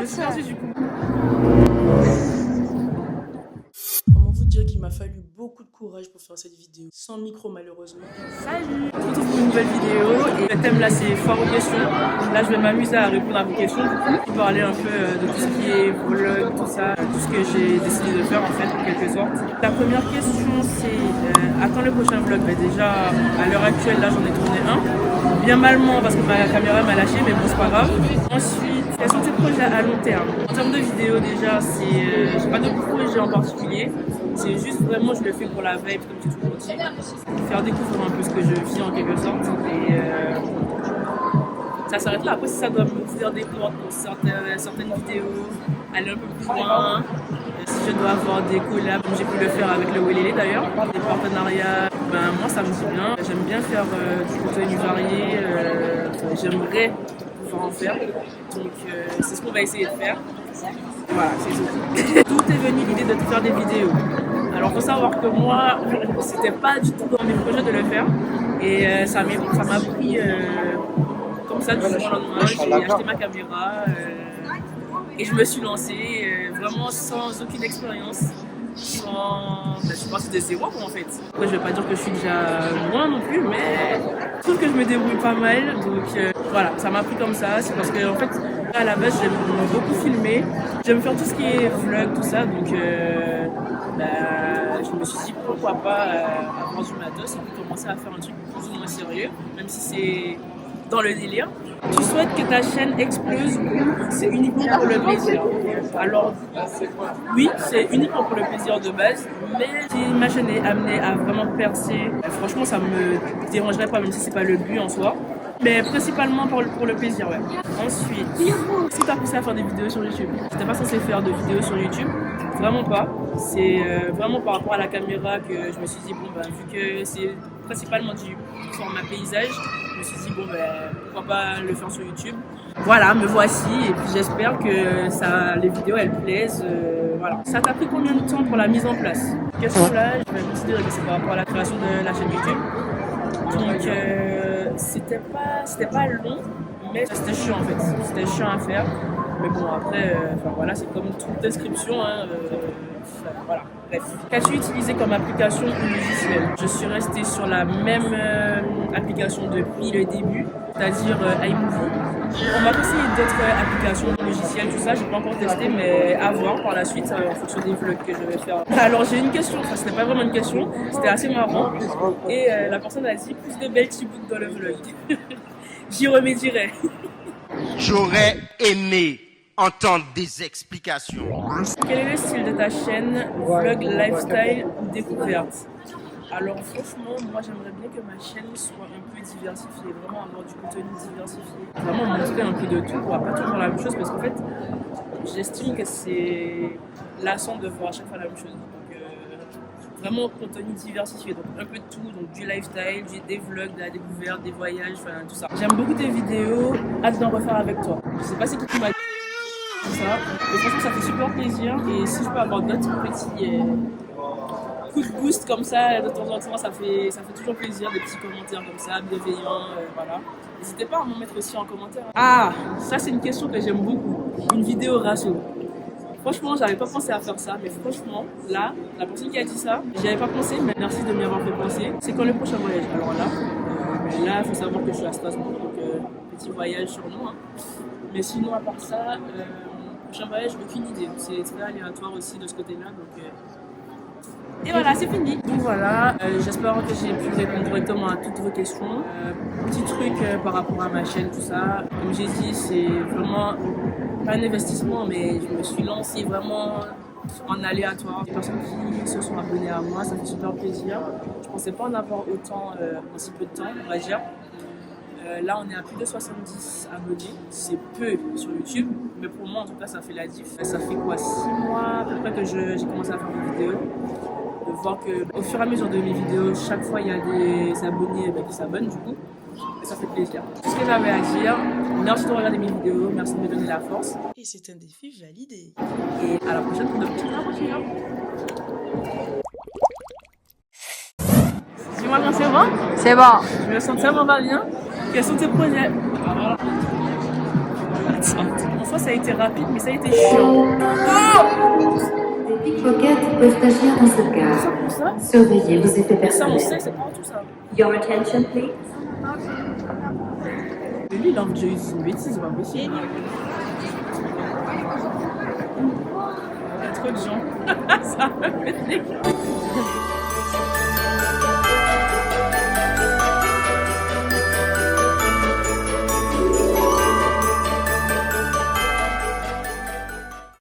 me suis perdue du coup. Comment vous dire qu'il m'a fallu beaucoup de courage pour faire cette vidéo, sans micro malheureusement. Salut! On se retrouve pour une nouvelle vidéo et le thème là c'est foire aux questions. Là je vais m'amuser à répondre à vos questions du coup. Parler un peu de tout ce qui est vlog, tout ça, tout ce que j'ai décidé de faire en fait en quelque sorte. La première question c'est à quand le prochain vlog? Déjà à l'heure actuelle là j'en ai tourné un. Bien malement parce que ma caméra m'a lâché mais bon c'est pas grave. Ensuite, quels sont tes projets à long terme? En termes de vidéo déjà, j'ai pas de projet en particulier. C'est juste vraiment je le fais pour la vibe comme j'ai toujours dit. Faire découvrir un peu ce que je vis en quelque sorte. Et ça s'arrête là. Après si ça doit m'ouvrir des portes pour certaines vidéos, aller un peu plus loin. Si je dois avoir des collabs, comme j'ai pu le faire avec le Welele d'ailleurs, des partenariats, moi ça me dit bien. J'aime bien faire du contenu varié, j'aimerais pouvoir en faire. Donc c'est ce qu'on va essayer de faire. Voilà, c'est tout. D'où est venue l'idée de faire des vidéos? Alors faut savoir que moi, c'était pas du tout dans mes projets de le faire. Et ça m'a pris comme ça du jour au lendemain. J'ai acheté ma caméra. Et je me suis lancée vraiment sans aucune expérience, je suis partie de zéro en fait. Après, je vais pas dire que je suis déjà loin non plus, mais je trouve que je me débrouille pas mal. Donc voilà, ça m'a pris comme ça. C'est parce que en fait, à la base, j'aime beaucoup filmer. J'aime faire tout ce qui est vlog, tout ça. Donc je me suis dit pourquoi pas avoir du matos et puis commencer à faire un truc plus ou moins sérieux, même si c'est dans le délire. Tu souhaites que ta chaîne explose ou c'est uniquement pour le plaisir? Alors, oui, c'est uniquement pour le plaisir de base, mais si ma chaîne est amenée à vraiment percer, franchement, ça me dérangerait pas, même si c'est pas le but en soi. Mais principalement pour le plaisir, ouais. Ensuite, est-ce que tu as poussé à faire des vidéos sur YouTube? Je n'étais pas censée faire de vidéos sur YouTube, vraiment pas. C'est vraiment par rapport à la caméra que je me suis dit, bon, vu que c'est principalement du format paysage, je me suis dit, bon, pourquoi pas le faire sur YouTube. Voilà, me voici et puis j'espère que les vidéos elles plaisent. Voilà. Ça t'a pris combien de temps pour la mise en place? Question là, je vais considérer que c'est par rapport à la création de la chaîne YouTube. Donc, c'était pas long, mais c'était chiant en fait. C'était chiant à faire. Mais bon, après, voilà, c'est comme toute inscription. Voilà, bref. Qu'as-tu utilisé comme application ou logiciel? Je suis restée sur la même application depuis le début, c'est-à-dire iMovie. On m'a conseillé d'autres applications, logiciels, tout ça, j'ai pas encore testé, mais à voir par la suite en fonction des vlogs que je vais faire. Alors j'ai une question, enfin c'était pas vraiment une question, c'était assez marrant. Et la personne a dit plus de belles petits-bouts dans le vlog. J'y remédierai. J'aurais aimé entendre des explications. Quel est le style de ta chaîne? Vlog, lifestyle ou découverte? Alors franchement, moi j'aimerais bien que ma chaîne soit un peu diversifiée, vraiment avoir du contenu diversifié. Vraiment montrer un peu de tout, quoi. Pas toujours la même chose parce qu'en fait, j'estime que c'est lassant de voir à chaque fois la même chose. Donc vraiment contenu diversifié, donc un peu de tout, donc du lifestyle, des vlogs, de la découverte, des voyages, enfin tout ça. J'aime beaucoup tes vidéos, hâte d'en refaire avec toi. Je sais pas si qui m'a dit ça, mais franchement ça fait super plaisir et si je peux avoir d'autres petits coups de boost comme ça de temps en temps, ça fait toujours plaisir, des petits commentaires comme ça, bienveillants, voilà. N'hésitez pas à m'en mettre aussi en commentaire. Ah, ça c'est une question que j'aime beaucoup, une vidéo ratio. Franchement, j'avais pas pensé à faire ça, mais franchement, là, la personne qui a dit ça, j'y avais pas pensé, mais merci de m'y avoir fait penser. C'est quand le prochain voyage? Alors là, il faut savoir que je suis à Strasbourg, donc petit voyage sur nous. Hein. Mais sinon, à part ça, prochain voyage, aucune idée. C'est très aléatoire aussi de ce côté-là, donc. Et voilà, c'est fini. Donc voilà, j'espère que j'ai pu répondre correctement à toutes vos questions. Petit truc par rapport à ma chaîne, tout ça. Comme j'ai dit, c'est vraiment pas un investissement, mais je me suis lancée vraiment en aléatoire. Des personnes qui se sont abonnées à moi, ça fait super plaisir. Je pensais pas en avoir autant en si peu de temps, on va dire. Là, on est à plus de 70 abonnés. C'est peu sur YouTube, mais pour moi, en tout cas, ça fait la diff. Ça fait quoi, 6 mois à peu près que j'ai commencé à faire des vidéos. De voir qu'au fur et à mesure de mes vidéos, chaque fois, il y a des abonnés qui s'abonnent, du coup. Et ça fait plaisir. C'est ce que j'avais à dire. Merci de regarder mes vidéos, merci de me donner la force. Et c'est un défi validé. Et à la prochaine pour de petites aventures. Dis-moi quand c'est bon? C'est bon. Je me sens tellement pas bien. Quels sont tes projets? On fois ça a été rapide, mais ça a été chiant. Des pickpockets peuvent agir dans cette gare. Ça, Surveillez vos effets et ça on personnels. sait, c'est pas tout ça. Your attention, please. Mais lui, il a envie de dire une bêtise, c'est pas possible. Il y a trop de gens. Ça me fait